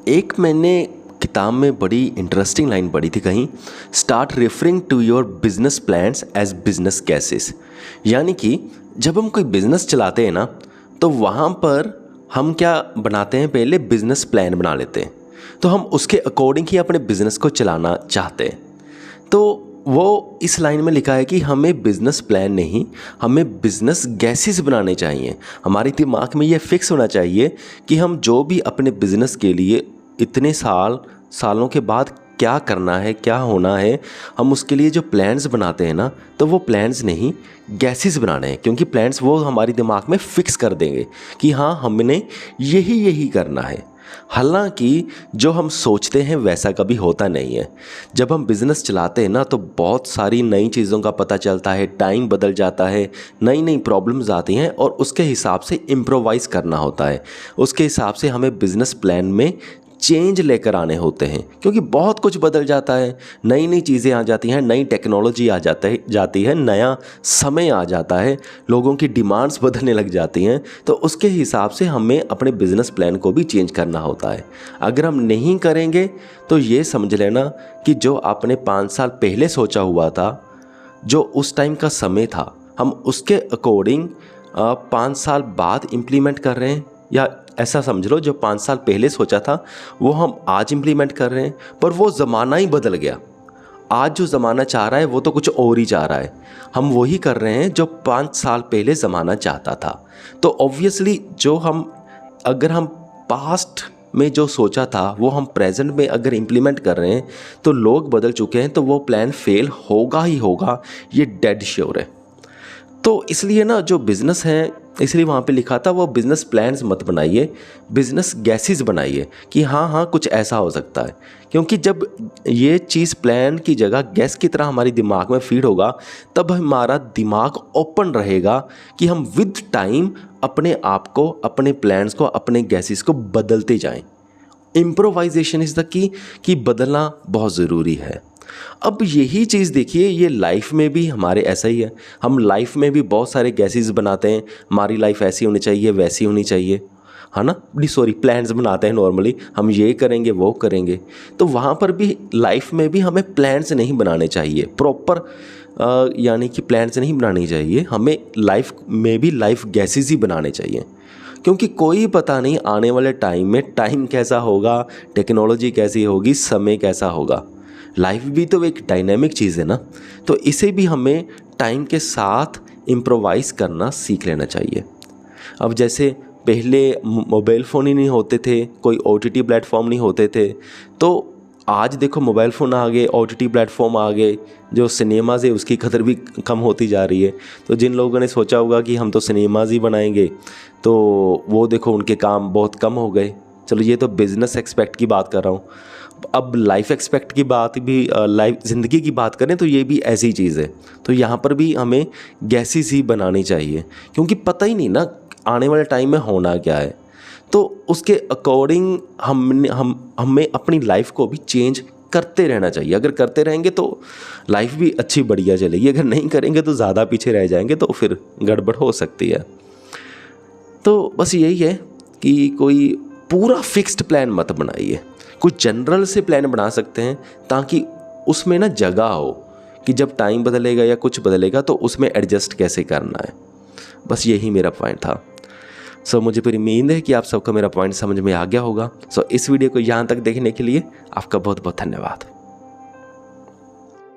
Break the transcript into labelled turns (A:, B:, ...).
A: एक मैंने किताब में बड़ी इंटरेस्टिंग लाइन पढ़ी थी कहीं, start referring to your business plans as business cases. यानी कि जब हम कोई बिजनेस चलाते हैं ना, तो वहाँ पर हम क्या बनाते हैं, पहले बिजनेस प्लान बना लेते हैं। तो हम उसके अकॉर्डिंग ही अपने बिजनेस को चलाना चाहते हैं। तो वो इस लाइन में लिखा है कि हमें बिज़नेस प्लान नहीं, हमें बिज़नेस गैसेस बनाने चाहिए। हमारे दिमाग में ये फिक्स होना चाहिए कि हम जो भी अपने बिज़नेस के लिए इतने सालों के बाद क्या करना है, क्या होना है, हम उसके लिए जो प्लान्स बनाते हैं ना, तो वो प्लान्स नहीं गैसेस बनाने हैं। क्योंकि प्लान्स वो हमारे दिमाग में फ़िक्स कर देंगे कि हाँ, हमने यही करना है। हालांकि जो हम सोचते हैं वैसा कभी होता नहीं है। जब हम बिज़नेस चलाते हैं ना, तो बहुत सारी नई चीज़ों का पता चलता है, टाइम बदल जाता है, नई प्रॉब्लम्स आती हैं और उसके हिसाब से इम्प्रोवाइज़ करना होता है। उसके हिसाब से हमें बिज़नेस प्लान में चेंज लेकर आने होते हैं, क्योंकि बहुत कुछ बदल जाता है, नई चीज़ें आ जाती हैं, नई टेक्नोलॉजी जाती है, नया समय आ जाता है, लोगों की डिमांड्स बदलने लग जाती हैं। तो उसके हिसाब से हमें अपने बिज़नेस प्लान को भी चेंज करना होता है। अगर हम नहीं करेंगे तो ये समझ लेना कि जो आपने 5 साल पहले सोचा हुआ था, जो उस टाइम का समय था, हम उसके अकॉर्डिंग 5 साल बाद इम्प्लीमेंट कर रहे हैं, या ऐसा समझ लो जो 5 साल पहले सोचा था वो हम आज इम्प्लीमेंट कर रहे हैं, पर वो ज़माना ही बदल गया। आज जो ज़माना चाह रहा है वो तो कुछ और ही चाह रहा है। हम वही कर रहे हैं जो 5 साल पहले ज़माना चाहता था। तो ऑब्वियसली अगर हम पास्ट में जो सोचा था वो हम प्रेजेंट में अगर इम्प्लीमेंट कर रहे हैं, तो लोग बदल चुके हैं, तो वो प्लान फेल होगा ही होगा, ये डेड श्योर है। तो इसलिए ना, जो बिज़नेस है, इसलिए वहाँ पे लिखा था वो बिज़नेस प्लान्स मत बनाइए, बिज़नेस गैसेस बनाइए कि हाँ कुछ ऐसा हो सकता है। क्योंकि जब ये चीज़ प्लान की जगह गैस की तरह हमारे दिमाग में फीड होगा, तब हमारा दिमाग ओपन रहेगा कि हम विद टाइम अपने आप को, अपने प्लान्स को, अपने गैसेस को बदलते जाएं। इम्प्रोवाइजेशन इज़ द की कि बदलना बहुत ज़रूरी है। अब यही चीज़ देखिए, ये लाइफ में भी हमारे ऐसा ही है। हम लाइफ में भी बहुत सारे गैसेस बनाते हैं, हमारी लाइफ ऐसी होनी चाहिए, वैसी होनी चाहिए, है ना, प्लान्स बनाते हैं नॉर्मली, हम ये करेंगे, वो करेंगे। तो वहाँ पर भी लाइफ में भी हमें प्लान्स नहीं बनाने चाहिए प्रॉपर, यानी कि प्लान्स नहीं बनाने चाहिए, हमें लाइफ में भी लाइफ गैसेस ही बनाने चाहिए। क्योंकि कोई पता नहीं आने वाले टाइम में टाइम कैसा होगा, टेक्नोलॉजी कैसी होगी, समय कैसा होगा। लाइफ भी तो एक डायनेमिक चीज़ है ना, तो इसे भी हमें टाइम के साथ इम्प्रोवाइज़ करना सीख लेना चाहिए। अब जैसे पहले मोबाइल फ़ोन ही नहीं होते थे, कोई OTT प्लेटफॉर्म नहीं होते थे, तो आज देखो मोबाइल फ़ोन आ गए, OTT प्लेटफॉर्म आ गए, जो सिनेमाज़ है उसकी कदर भी कम होती जा रही है। तो जिन लोगों ने सोचा होगा कि हम तो सिनेमाज़ ही बनाएंगे, तो वो देखो उनके काम बहुत कम हो गए। चलो, ये तो बिज़नेस एक्सपेक्ट की बात कर रहा हूँ। अब लाइफ एक्सपेक्ट की बात भी, लाइफ ज़िंदगी की बात करें तो ये भी ऐसी चीज़ है। तो यहाँ पर भी हमें गैसेस ही बनानी चाहिए, क्योंकि पता ही नहीं ना आने वाले टाइम में होना क्या है। तो उसके अकॉर्डिंग हमें अपनी लाइफ को भी चेंज करते रहना चाहिए। अगर करते रहेंगे तो लाइफ भी अच्छी बढ़िया चलेगी, अगर नहीं करेंगे तो ज़्यादा पीछे रह जाएंगे, तो फिर गड़बड़ हो सकती है। तो बस यही है कि कोई पूरा फिक्स्ड प्लान मत बनाइए, कुछ जनरल से प्लान बना सकते हैं, ताकि उसमें ना जगह हो कि जब टाइम बदलेगा या कुछ बदलेगा तो उसमें एडजस्ट कैसे करना है। बस यही मेरा पॉइंट था। मुझे पूरी उम्मीद है कि आप सबको मेरा पॉइंट समझ में आ गया होगा। इस वीडियो को यहाँ तक देखने के लिए आपका बहुत बहुत धन्यवाद।